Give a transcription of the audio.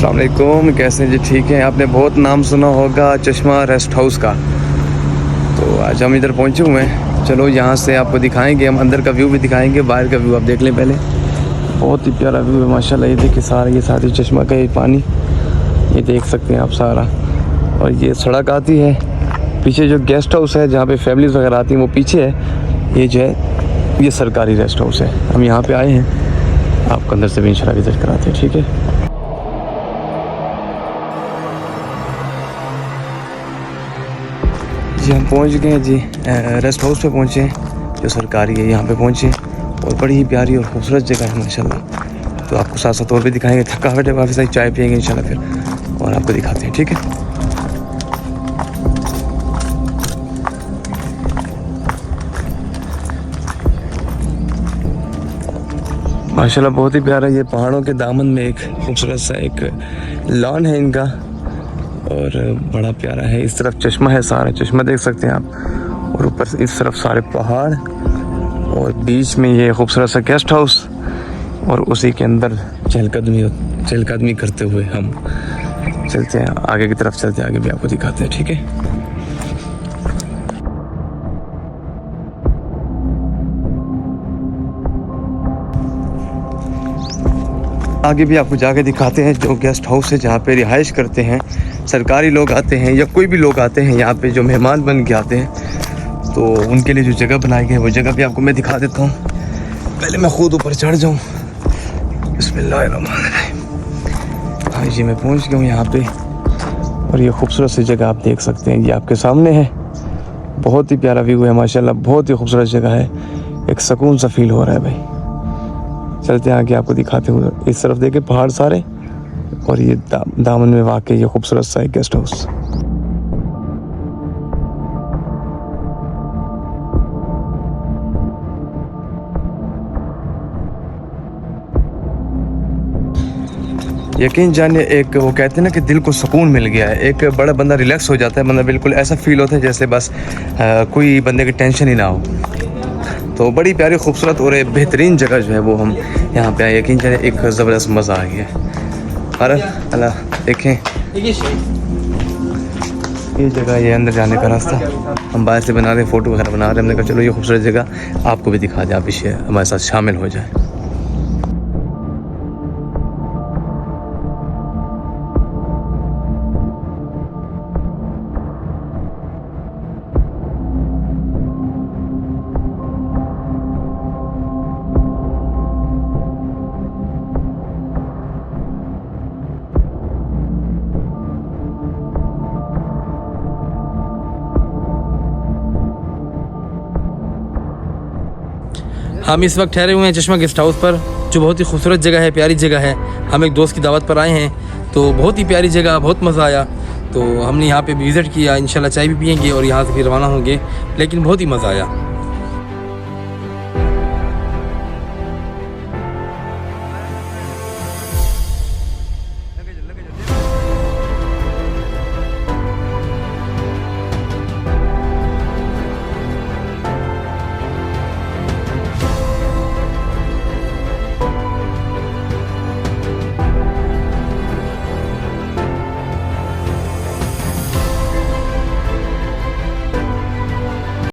अस्सलाम वालेकुम, कैसे हैं जी? ठीक है। आपने बहुत नाम सुना होगा चश्मा रेस्ट हाउस का, तो आज हम इधर पहुंचे हुए हैं। चलो यहाँ से आपको दिखाएंगे, हम अंदर का व्यू भी दिखाएंगे, बाहर का व्यू आप देख लें पहले। बहुत ही प्यारा व्यू है माशाल्लाह। ये देखिए सारा, ये सारी चश्मा का ये पानी, ये देख सकते हैं आप सारा। और ये सड़क आती है पीछे, जो गेस्ट हाउस है जहाँ पे फैमिलीज़ वगैरह आती हैं वो पीछे है। ये जो है ये सरकारी रेस्ट हाउस है। हम यहाँ पे आए हैं, आपको अंदर से भी इंशाल्लाह विजिट कराते हैं, ठीक है। जी हम पहुंच गए हैं जी, रेस्ट हाउस पे पहुंचे हैं जो सरकारी है, यहाँ पे पहुंचे। और बड़ी ही प्यारी और खूबसूरत जगह है माशाल्लाह। तो आपको साथ साथ और भी दिखाएंगे, थकावट है काफ़ी सारी, चाय पियेंगे इंशाल्लाह फिर, और आपको दिखाते हैं, ठीक है। माशाल्लाह बहुत ही प्यारा, ये पहाड़ों के दामन में एक खूबसूरत सा एक लॉन है इनका, और बड़ा प्यारा है। इस तरफ चश्मा है, सारा चश्मा देख सकते हैं आप, और ऊपर इस तरफ सारे पहाड़, और बीच में ये खूबसूरत सा गेस्ट हाउस, और उसी के अंदर चहलकदमी करते हुए हम चलते हैं आगे की तरफ, चलते हैं आगे भी आपको दिखाते हैं, ठीक है। आगे भी आपको जाके दिखाते हैं जो गेस्ट हाउस है जहाँ पे रिहाइश करते हैं सरकारी लोग आते हैं, या कोई भी लोग आते हैं यहाँ पे जो मेहमान बन के आते हैं, तो उनके लिए जो जगह बनाई गई है वो जगह भी आपको मैं दिखा देता हूँ। पहले मैं खुद ऊपर चढ़ जाऊँ। बिस्मिल्लाहिर्रहमानिर्रहीम। हाँ जी, मैं पहुँच गया हूँ यहाँ पे, और ये खूबसूरत सी जगह आप देख सकते हैं, ये आपके सामने है। बहुत ही प्यारा व्यू है माशाल्लाह, बहुत ही खूबसूरत जगह है, एक सुकून सा फील हो रहा है भाई। चलते हैं आगे आपको दिखाते हुए। इस तरफ देखे पहाड़ सारे, और ये दामन में वाकई ये खूबसूरत सा एक गेस्ट हाउस। यकीन जानिए, एक वो कहते हैं ना कि दिल को सुकून मिल गया है, एक बड़ा बंदा रिलैक्स हो जाता है, मतलब बिल्कुल ऐसा फील होता है जैसे बस कोई बंदे की टेंशन ही ना हो। तो बड़ी प्यारी खूबसूरत और एक बेहतरीन जगह जो है वो हम यहाँ पे आए। यकीन जानिए एक ज़बरदस्त मज़ा आ गया। अरे अल्लाह, देखें ये जगह, ये अंदर जाने का रास्ता हम बाहर से बना रहे हैं, फ़ोटो वगैरह बना रहे हैं। हमने कहा चलो ये खूबसूरत जगह आपको भी दिखा दें, आप इसे हमारे साथ शामिल हो जाए। हम इस वक्त ठहरे हुए हैं चश्मा गेस्ट हाउस पर, जो बहुत ही खूबसूरत जगह है, प्यारी जगह है। हम एक दोस्त की दावत पर आए हैं, तो बहुत ही प्यारी जगह, बहुत मज़ा आया। तो हमने यहाँ पे विज़िट किया, इंशाल्लाह चाय भी पियेंगे और यहाँ से फिर रवाना होंगे, लेकिन बहुत ही मज़ा आया।